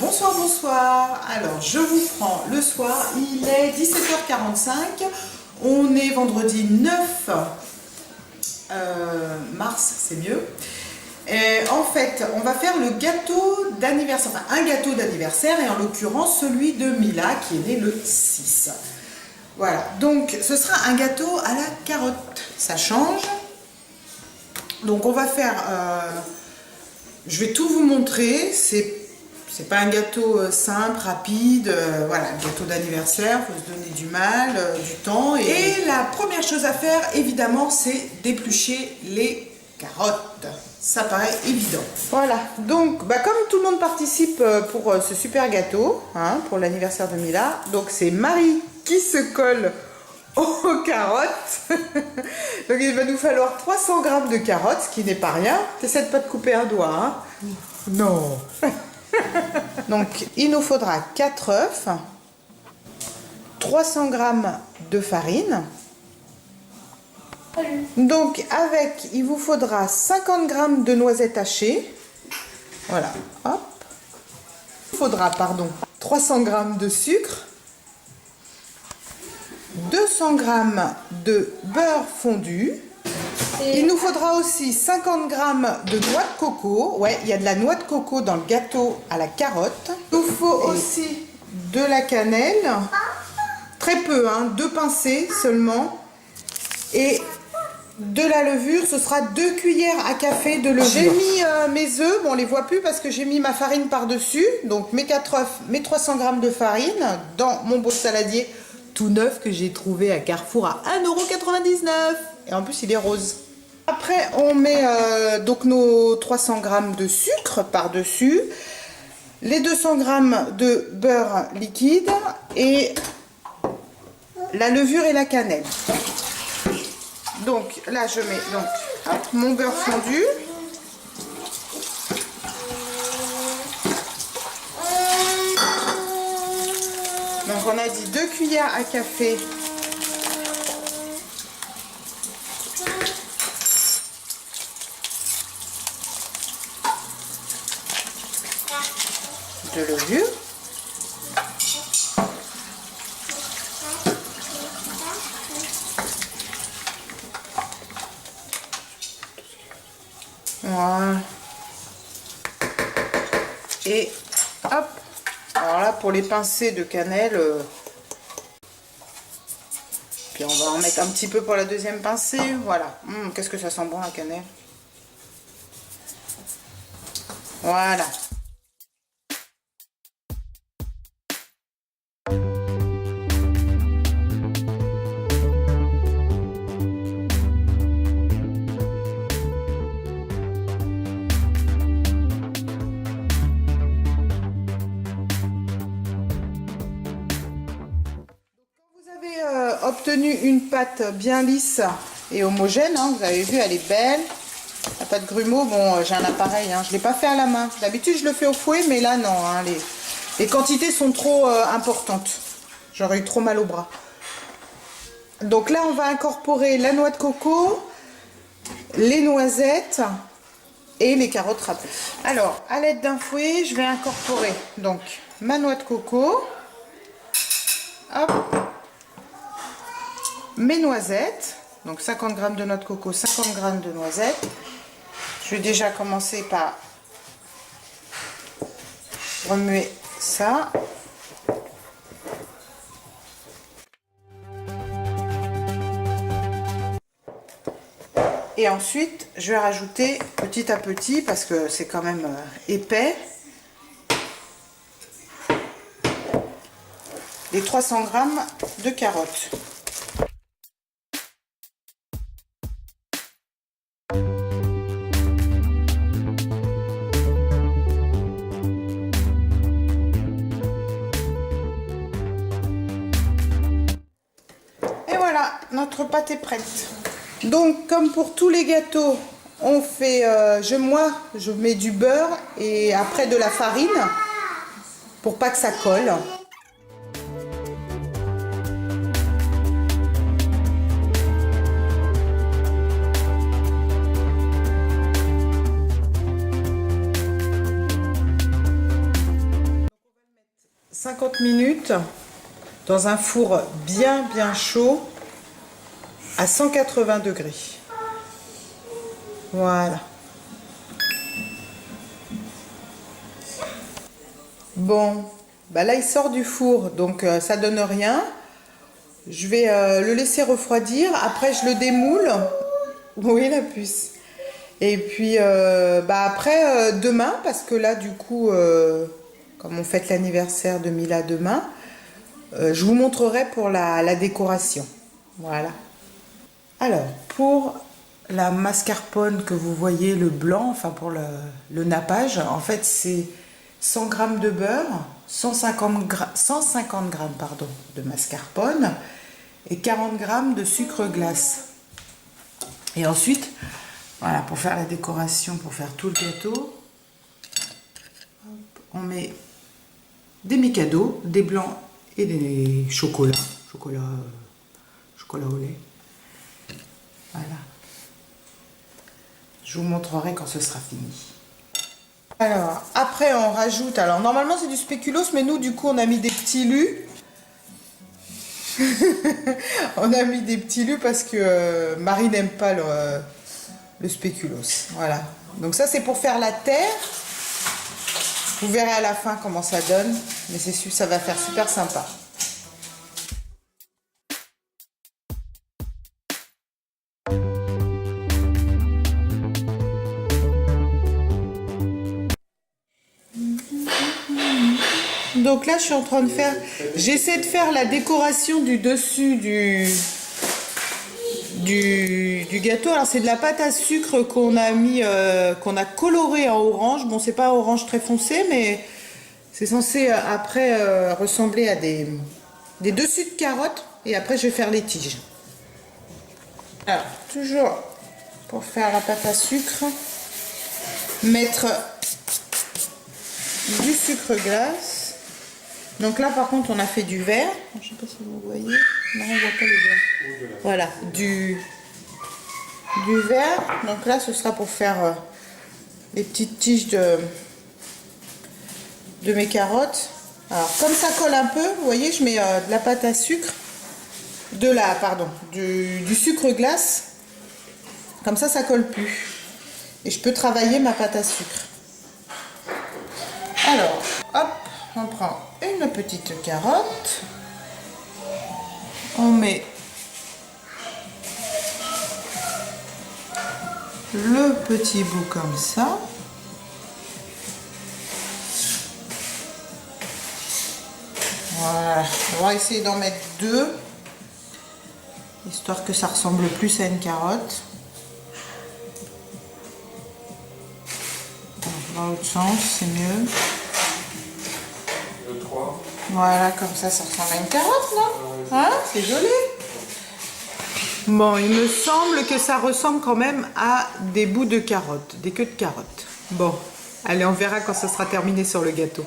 Bonsoir, bonsoir. Alors, je vous prends le soir. Il est 17h45. On est vendredi 9 mars, c'est mieux. Et en fait, on va faire le gâteau d'anniversaire, enfin un gâteau d'anniversaire, et en l'occurrence celui de Mila qui est né le 6. Voilà, donc ce sera un gâteau à la carotte. Ça change. Donc on va faire... je vais tout vous montrer. C'est pas un gâteau simple, rapide, voilà, un gâteau d'anniversaire, il faut se donner du mal, du temps. Et la première chose à faire, évidemment, c'est d'éplucher les carottes. Ça paraît évident. Voilà, donc donc comme tout le monde participe pour ce super gâteau, hein, pour l'anniversaire de Mila, donc c'est Marie qui se colle aux carottes. Donc il va nous falloir 300 g de carottes, ce qui n'est pas rien. T'essaies de pas te couper un doigt, hein? Non. Donc il nous faudra 4 œufs, 300 g de farine. Donc avec, il vous faudra 50 g de noisettes hachées. Voilà, hop. Il faudra, pardon, 300 g de sucre, 200 g de beurre fondu. Il nous faudra aussi 50 g de noix de coco. Ouais, il y a de la noix de coco dans le gâteau à la carotte. Il nous faut aussi de la cannelle. Très peu, hein, 2 pincées seulement. Et de la levure, ce sera 2 cuillères à café de levure. J'ai mis mes œufs, bon on les voit plus parce que j'ai mis ma farine par-dessus. Donc mes 4 œufs, mes 300 g de farine dans mon bol saladier tout neuf que j'ai trouvé à Carrefour à 1,99 €. Et en plus il est rose. Après on met donc nos 300 g de sucre par-dessus, les 200 g de beurre liquide et la levure et la cannelle. Donc là je mets donc hop, mon beurre fondu. Donc on a dit 2 cuillères à café de levure. Voilà. Et hop. Alors là, pour les pincées de cannelle, puis on va en mettre un petit peu pour la deuxième pincée. Voilà. Qu'est-ce que ça sent bon la cannelle. Voilà. Obtenu une pâte bien lisse et homogène, hein, vous avez vu, elle est belle. La pâte grumeau, bon, j'ai un appareil, hein, je ne l'ai pas fait à la main. D'habitude, je le fais au fouet, mais là, non. Hein, les quantités sont trop importantes. J'aurais eu trop mal au bras. Donc là, on va incorporer la noix de coco, les noisettes et les carottes râpées. Alors, à l'aide d'un fouet, je vais incorporer donc ma noix de coco. Hop. Mes noisettes, donc 50 g de noix de coco, 50 g de noisettes. Je vais déjà commencer par remuer ça. Et ensuite, je vais rajouter petit à petit, parce que c'est quand même épais, les 300 g de carottes. Notre pâte est prête. Donc comme pour tous les gâteaux, on fait moi je mets du beurre et après de la farine pour pas que ça colle. 50 minutes dans un four bien chaud à 180 degrés. Voilà. Bon, bah là il sort du four, donc ça donne rien. Je vais le laisser refroidir. Après je le démoule. Oui, la puce. Et puis après demain, parce que là du coup, comme on fête l'anniversaire de Mila demain, je vous montrerai pour la décoration. Voilà. Alors, pour la mascarpone que vous voyez, le blanc, enfin pour le nappage, en fait c'est 100 g de beurre, 150 g pardon, de mascarpone et 40 g de sucre glace. Et ensuite, voilà, pour faire la décoration, pour faire tout le gâteau, on met des Mikado, des blancs et des chocolats au lait. Voilà. Je vous montrerai quand ce sera fini. Alors, après on rajoute, alors normalement c'est du spéculoos, mais nous du coup on a mis des petits lus. On a mis des petits lus parce que Marie n'aime pas le spéculoos. Voilà. Donc ça c'est pour faire la terre. Vous verrez à la fin comment ça donne, mais c'est sûr, ça va faire super sympa. Donc là je suis en train de faire, j'essaie de faire la décoration du dessus du gâteau. Alors c'est de la pâte à sucre qu'on a mis, qu'on a coloré en orange. Bon, c'est pas orange très foncé, mais c'est censé après ressembler à des dessus de carottes. Et après je vais faire les tiges. Alors toujours pour faire la pâte à sucre, mettre du sucre glace. Donc là par contre on a fait du vert. Je sais pas si vous voyez. Non, on voit pas le vert. Voilà, du vert. Donc là ce sera pour faire les petites tiges de mes carottes. Alors comme ça colle un peu, vous voyez, je mets de la pâte à sucre, du sucre glace. Comme ça colle plus. Et je peux travailler ma pâte à sucre. Alors, hop, on prend une petite carotte. On met le petit bout comme ça. Voilà, on va essayer d'en mettre 2, histoire que ça ressemble plus à une carotte. Dans l'autre sens, c'est mieux. Le 3. Voilà, comme ça ressemble à une carotte, non? Hein? C'est joli. Bon, il me semble que ça ressemble quand même à des bouts de carottes, des queues de carottes. Bon, allez, on verra quand ça sera terminé sur le gâteau.